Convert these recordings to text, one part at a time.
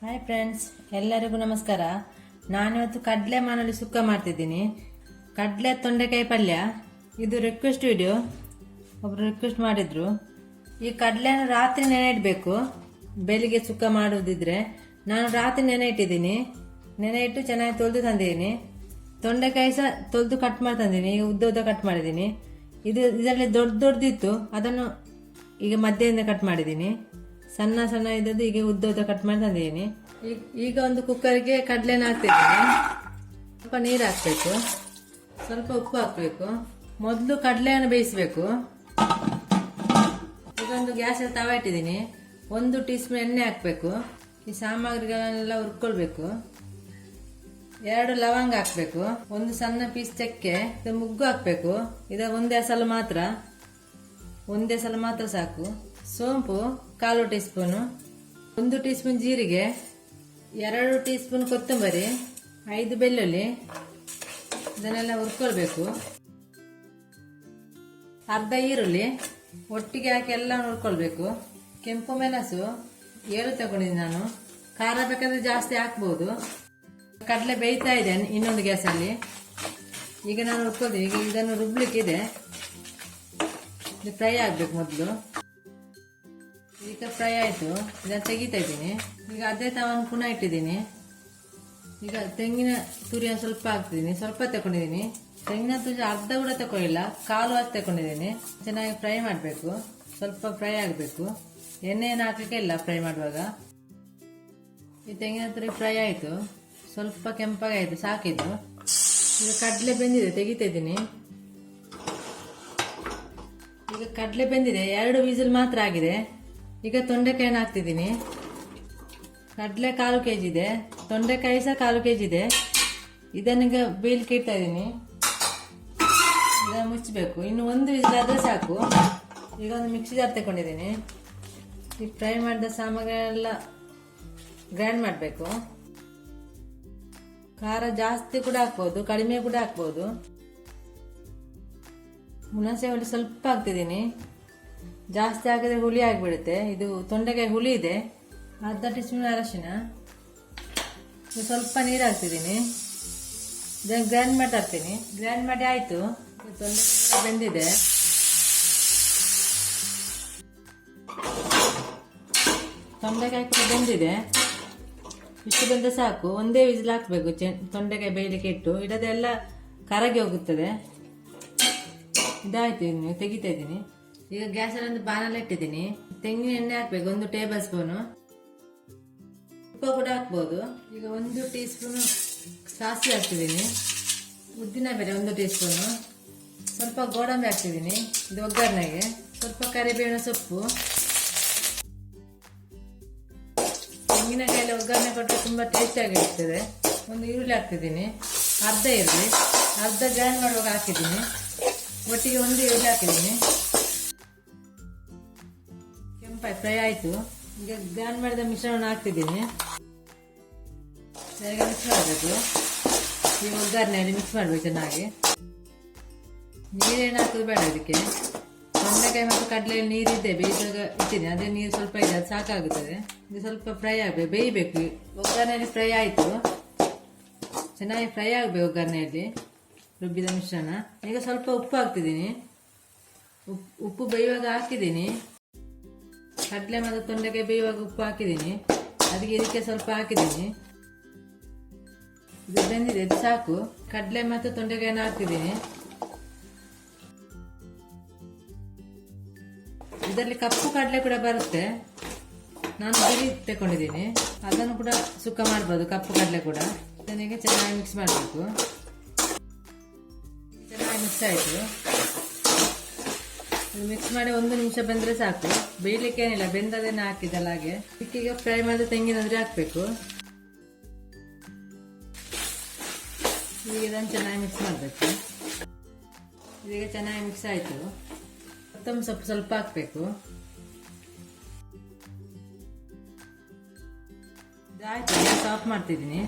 Hi friends, ಎಲ್ಲರಿಗೂ ನಮಸ್ಕಾರ. ನಾನಿವತ್ತು ಕಡಲೆ ಮಾನಲಿ ಸುಕ್ಕ ಮಾಡ್ತಿದ್ದೀನಿ. ಕಡಲೆ ತೊಂಡೆಕಾಯಿ ಪಲ್ಯ. ಇದು ರಿಕ್ವೆಸ್ಟ್ ವಿಡಿಯೋ, ಒಬ್ರು ರಿಕ್ವೆಸ್ಟ್ ಮಾಡಿದ್ರು. ಈ ಕಡಲೆನ ರಾತ್ರಿ ನೆನೆ ಇಡಬೇಕು, ಬೆಳಿಗ್ಗೆ ಸುಕ್ಕ ಮಾಡುವುದಿದ್ರೆ. ನಾನು ರಾತ್ರಿ ನೆನೆ ಇಟ್ಟಿದ್ದೀನಿ. ನೆನೆ ಇಟ್ಟು ಚೆನ್ನಾಗಿ ತೊಳೆದು ತಂದಿದ್ದೀನಿ. ತೊಂಡೆಕಾಯಿ ಸಹ ತೊಳೆದು ಕಟ್ ಮಾಡಿ ತಂದಿದ್ದೀನಿ. ಈಗ ಉದ್ದ ಉದ್ದ ಕಟ್ ಮಾಡಿದ್ದೀನಿ. ಇದರಲ್ಲಿ ದೊಡ್ಡದಿತ್ತು, ಅದನ್ನು ಈಗ ಮಧ್ಯದಿಂದ ಕಟ್ ಮಾಡಿದ್ದೀನಿ. ಸಣ್ಣ ಸಣ್ಣ ಇದ್ದದ್ದು ಈಗ ಉದ್ದ ಉದ್ದ ಕಟ್ ಮಾಡಿ ತಂದಿದ್ದೀನಿ. ಈಗ ಒಂದು ಕುಕ್ಕರ್ಗೆ ಕಡಲೆನ ಹಾಕ್ತಿದ್ದೀನಿ. ಸ್ವಲ್ಪ ನೀರು ಹಾಕ್ಬೇಕು, ಸ್ವಲ್ಪ ಉಪ್ಪು ಹಾಕ್ಬೇಕು. ಮೊದಲು ಕಡಲೆಯನ್ನು ಬೇಯಿಸಬೇಕು. ಇದೊಂದು ಗ್ಯಾಸಲ್ಲಿ ತವ ಇಟ್ಟಿದ್ದೀನಿ. 1 ಟೀ ಸ್ಪೂನ್ ಎಣ್ಣೆ ಹಾಕ್ಬೇಕು. ಈ ಸಾಮಗ್ರಿಗಳನ್ನೆಲ್ಲ ಹುರ್ಕೊಳ್ಬೇಕು. 2 ಲವಂಗ ಹಾಕ್ಬೇಕು. 1 ಸಣ್ಣ ಪೀಸ್ ಚಕ್ಕೆ, ಮುಗ್ಗು ಹಾಕ್ಬೇಕು. ಒಂದೇ ಸಲ ಮಾತ್ರ ಸಾಕು. ಸೋಂಪು 1/4 ಟೀ ಸ್ಪೂನು, 1 ಟೀ ಸ್ಪೂನ್ ಜೀರಿಗೆ, 2 ಟೀ ಸ್ಪೂನ್ ಕೊತ್ತಂಬರಿ, 5 ಬೆಳ್ಳುಳ್ಳಿ. ಇದನ್ನೆಲ್ಲ ಹುರ್ಕೊಳ್ಬೇಕು. ಅರ್ಧ ಈರುಳ್ಳಿ ಒಟ್ಟಿಗೆ ಹಾಕಿ ಎಲ್ಲ ಹುರ್ಕೊಳ್ಬೇಕು. ಕೆಂಪು ಮೆಣಸು 7 ತಗೊಂಡಿದ್ದೀನಿ ನಾನು. ಖಾರ ಬೇಕಾದ್ರೆ ಜಾಸ್ತಿ ಹಾಕ್ಬೋದು. ಕಡಲೆ ಬೇಯ್ತಾ ಇದೆ ಇನ್ನೊಂದು ಗ್ಯಾಸಲ್ಲಿ. ಈಗ ನಾನು ಹುರ್ಕೊಳ್ತೀನಿ. ಈಗ ಇದನ್ನು ರುಬ್ಲಿಕ್ಕಿದೆ. ಇದು ಫ್ರೈ ಆಗ್ಬೇಕು ಮೊದಲು. ಈಗ ಫ್ರೈ ಆಯಿತು, ಇದನ್ನು ತೆಗಿತಾ ಇದ್ದೀನಿ. ಈಗ ಅದೇ ತವನ್ನು ಪುನಃ ಇಟ್ಟಿದ್ದೀನಿ. ಈಗ ತೆಂಗಿನ ತುರಿಯನ್ನು ಸ್ವಲ್ಪ ಹಾಕ್ತಿದ್ದೀನಿ. ಸ್ವಲ್ಪ ತಗೊಂಡಿದ್ದೀನಿ. ತೆಂಗಿನ ತುರಿ ಅರ್ಧ ಕೂಡ ತಗೊಳ್ಳಿಲ್ಲ, 1/4 ತಗೊಂಡಿದ್ದೀನಿ. ಚೆನ್ನಾಗಿ ಫ್ರೈ ಮಾಡಬೇಕು. ಸ್ವಲ್ಪ ಫ್ರೈ ಆಗಬೇಕು. ಎಣ್ಣೆಯನ್ನು ಹಾಕಲಿಕ್ಕೆ ಇಲ್ಲ ಫ್ರೈ ಮಾಡುವಾಗ. ಈ ತೆಂಗಿನ ತುರಿ ಫ್ರೈ ಆಯಿತು, ಸ್ವಲ್ಪ ಕೆಂಪಾಗಿ ಆಯಿತು, ಸಾಕಿದ್ದು. ಈಗ ಕಡಲೆ ಬೆಂದಿದೆ, ತೆಗಿತಾ ಇದ್ದೀನಿ. ಈಗ ಕಡಲೆ ಬೆಂದಿದೆ, 2 ವಿಸಿಲ್ ಮಾತ್ರ ಆಗಿದೆ. ಈಗ ತೊಂಡೆಕಾಯಿನ ಹಾಕ್ತಿದ್ದೀನಿ. ಕಡಲೆ 1/4 kg ಇದೆ, ತೊಂಡೆಕಾಯಿ ಸಹ 1/4 kg ಇದೆ. ಇದನ್ನೀಗ ಬೇಯಲಿಕ್ಕೆ ಇಡ್ತಾ ಇದ್ದೀನಿ. ಇದನ್ನು ಮುಚ್ಚಬೇಕು. ಇನ್ನು 1 ವಿಸಿಲ್ ಆದ್ರೆ ಸಾಕು. ಈಗ ಒಂದು ಮಿಕ್ಸಿ ಜಾರ್ ತಗೊಂಡಿದ್ದೀನಿ. ಈ ಫ್ರೈ ಮಾಡಿದ ಸಾಮಗ್ರಿಯೆಲ್ಲ ಗ್ರೈಂಡ್ ಮಾಡಬೇಕು. ಖಾರ ಜಾಸ್ತಿ ಕೂಡ ಹಾಕ್ಬೋದು, ಕಡಿಮೆ ಕೂಡ ಹಾಕ್ಬೋದು. ಹುಣಸೆ ಹುಳಿ ಸ್ವಲ್ಪ ಹಾಕ್ತಿದ್ದೀನಿ. ಜಾಸ್ತಿ ಹಾಕಿದ್ರೆ ಹುಳಿ ಆಗಿಬಿಡುತ್ತೆ. ಇದು ತೊಂಡೆಕಾಯಿ ಹುಳಿ ಇದೆ. ಅರ್ಧ ಟೀ ಸ್ಪೂನ್ ಅರಶಿನ, ಸ್ವಲ್ಪ ನೀರು ಹಾಕ್ತಿದ್ದೀನಿ. ಇದನ್ನು ಗ್ರೈಂಡ್ ಮಾಡಿ ಹಾಕ್ತೀನಿ. ಗ್ರೈಂಡ್ ಮಾಡಿ ಆಯಿತು. ತೊಂಡೆಕಾಯಿ ಬೆಂದಿದೆ. ತೊಂಡೆಕಾಯಿ ಕೂಡ ಬೆಂದಿದೆ. ಇಷ್ಟು ಬೆಂದ ಸಾಕು. ಒಂದೇ ವಿಸಿಲ್ ಹಾಕಬೇಕು. ತೊಂಡೆಕಾಯಿ ಬೇಯಲಿಕ್ಕೆ ಇಟ್ಟು ಇಡದೆಲ್ಲ ಕರಗಿ ಹೋಗುತ್ತದೆ. ಇದಾಯ್ತು. ಇನ್ನು ತೆಗಿತಾ ಇದ್ದೀನಿ. ಈಗ ಗ್ಯಾಸಲ್ಲಿ ಒಂದು ಬಾಣಲೆ ಇಟ್ಟಿದ್ದೀನಿ. ತೆಂಗಿನ ಎಣ್ಣೆ ಹಾಕ್ಬೇಕು, 1 ಟೇಬಲ್ ಸ್ಪೂನು. ಉಪ್ಪು ಕೂಡ ಹಾಕ್ಬೋದು. ಈಗ 1 ಟೀ ಸ್ಪೂನು ಸಾಸಿವೆ ಹಾಕ್ತಿದ್ದೀನಿ. ಉದ್ದಿನ ಬೇಳೆ 1 ಟೀ ಸ್ಪೂನು. ಸ್ವಲ್ಪ ಗೋಡಂಬಿ ಹಾಕ್ತಿದ್ದೀನಿ ಇದು ಒಗ್ಗರಣೆಗೆ. ಸ್ವಲ್ಪ ಕರಿಬೇವಿನ ಸೊಪ್ಪು. ತೆಂಗಿನಕಾಯಲ್ಲಿ ಒಗ್ಗರಣೆ ಕೊಟ್ಟರೆ ತುಂಬ ಟೇಸ್ಟಿಯಾಗಿರ್ತದೆ. 1 ಈರುಳ್ಳಿ ಹಾಕ್ತಿದ್ದೀನಿ, ಅರ್ಧ ಈರುಳ್ಳಿ. ಅರ್ಧ ಗ್ರೈಂಡ್ ಮಾಡುವಾಗ ಹಾಕಿದ್ದೀನಿ. ಒಟ್ಟಿಗೆ 1 ಈರುಳ್ಳಿ ಹಾಕಿದ್ದೀನಿ. ಕೆಂಪಾಗಿ ಫ್ರೈ ಆಯಿತು. ಈಗ ಗ್ರೈಂಡ್ ಮಾಡಿದ ಮಿಶ್ರಣವನ್ನು ಹಾಕ್ತಿದ್ದೀನಿ. ಚೆನ್ನಾಗಿ ಮಿಕ್ಸ್ ಮಾಡಬೇಕು. ಈ ಒಗ್ಗರಣೆಯಲ್ಲಿ ಮಿಕ್ಸ್ ಮಾಡಬೇಕು ಚೆನ್ನಾಗಿ. ನೀರೇನು ಹಾಕೋದು ಬೇಡ ಇದಕ್ಕೆ. ತೊಂಡೆಕಾಯಿ ಮತ್ತು ಕಡಲೆಯಲ್ಲಿ ನೀರಿದೆ, ಬೇಯಿದಾಗ ಇಟ್ಟಿದ್ದೀನಿ. ಅದೇ ನೀರು ಸ್ವಲ್ಪ ಇದೆ, ಅದು ಸಾಕಾಗುತ್ತದೆ. ಇದು ಸ್ವಲ್ಪ ಫ್ರೈ ಆಗಬೇಕು, ಬೇಯಬೇಕು. ಒಗ್ಗರಣೆಯಲ್ಲಿ ಫ್ರೈ ಆಯಿತು. ಚೆನ್ನಾಗಿ ಫ್ರೈ ಆಗಬೇಕು ಒಗ್ಗರಣೆಯಲ್ಲಿ ರುಬ್ಬಿದ ಮಿಶ್ರಣ. ಈಗ ಸ್ವಲ್ಪ ಉಪ್ಪು ಹಾಕ್ತಿದ್ದೀನಿ. ಉಪ್ಪು ಬೇಯುವಾಗ ಹಾಕಿದ್ದೀನಿ. ಕಡಲೆ ಮತ್ತು ತೊಂಡೆಕಾಯಿ ಬೇಯುವಾಗ ಉಪ್ಪು ಹಾಕಿದ್ದೀನಿ. ಅದಕ್ಕೆ ಇದಕ್ಕೆ ಸ್ವಲ್ಪ ಹಾಕಿದ್ದೀನಿ. ಇದು ಬೆಂದಿದೆ, ಇದು ಸಾಕು. ಕಡಲೆ ಮತ್ತು ತೊಂಡೆಕಾಯಿನ ಹಾಕ್ತಿದ್ದೀನಿ. ಇದರಲ್ಲಿ ಕಪ್ಪು ಕಡಲೆ ಕೂಡ ಬರುತ್ತೆ. ನಾನು ಬಿಳಿ ತಗೊಂಡಿದ್ದೀನಿ. ಅದನ್ನು ಕೂಡ ಸುಕ್ಕ ಮಾಡ್ಬೋದು, ಕಪ್ಪು ಕಡಲೆ ಕೂಡ. ಇದನ್ನೀಗ ಚೆನ್ನಾಗಿ ಮಿಕ್ಸ್ ಮಾಡಬೇಕು. ಚೆನ್ನಾಗಿ ಮಿಕ್ಸ್ ಆಯಿತು. ಮಿಕ್ಸ್ ಮಾಡಿ 1 ನಿಮಿಷ ಬೆಂದರೆ ಸಾಕು. ಬೇಯಲಿಕ್ಕೆ ಏನಿಲ್ಲ, ಬೆಂದದೇನೆ ಹಾಕಿದಲ್ಲ ಹಾಗೆ. ಈಗ ಫ್ರೈ ಮಾಡಿದ ತೆಂಗಿನ ತುರಿ ಹಾಕಬೇಕು. ಈಗ ಇದನ್ನು ಚೆನ್ನಾಗಿ ಮಿಕ್ಸ್ ಮಾಡಬೇಕು. ಈಗ ಚೆನ್ನಾಗಿ ಮಿಕ್ಸ್ ಆಯಿತು. ಕೊತ್ತಂಬರಿ ಸೊಪ್ಪು ಸ್ವಲ್ಪ ಹಾಕಬೇಕು. ಇದಾಯಿತು. ಗ್ಯಾಸ್ ಆಫ್ ಮಾಡ್ತಿದ್ದೀನಿ.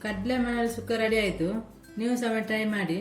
ಕಡಲೆ ಮಾಡಿ ಸುಕ್ಕ ರೆಡಿ ಆಯಿತು. ನೀವು ಸಹ ಟ್ರೈ ಮಾಡಿ.